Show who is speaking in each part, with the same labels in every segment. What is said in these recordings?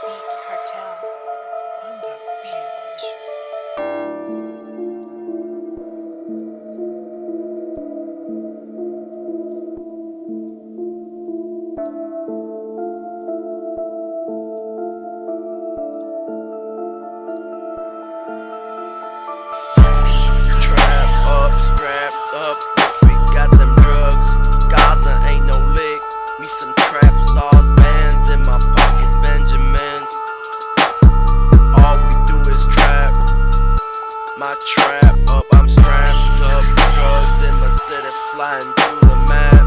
Speaker 1: Beat Cartel on the beat.
Speaker 2: Trap up, strapped up, we got them drugs. Gaza ain't no lick. Me some trap stars, bands in my pockets, Benjamins. All we do is trap. My trap up, I'm strapped up. Drugs in my city, flying through the map.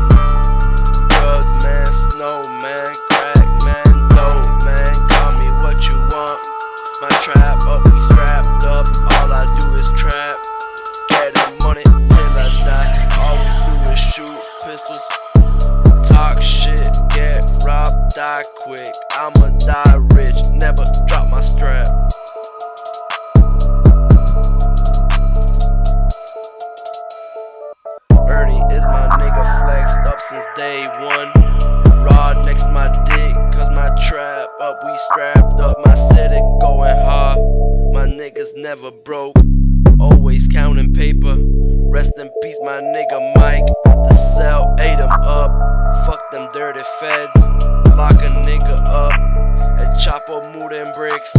Speaker 2: Drug man, snowman, crack man, dope man. Call me what you want. My trap up, we strapped up. All I do is trap. Getting money till I die. All we do is shoot pistols. Talk shit, get robbed, die quick. I'ma die rich, never drop my strap. Ernie is my nigga, flexed up since day one. Rod next to my dick, cause my trap up, we strapped up. My city going hard, my niggas never broke. Always counting paper. Rest in peace, my nigga Mike. The cell ate him up. Fuck them dirty feds. Lock a nigga up. And Chapo move them bricks.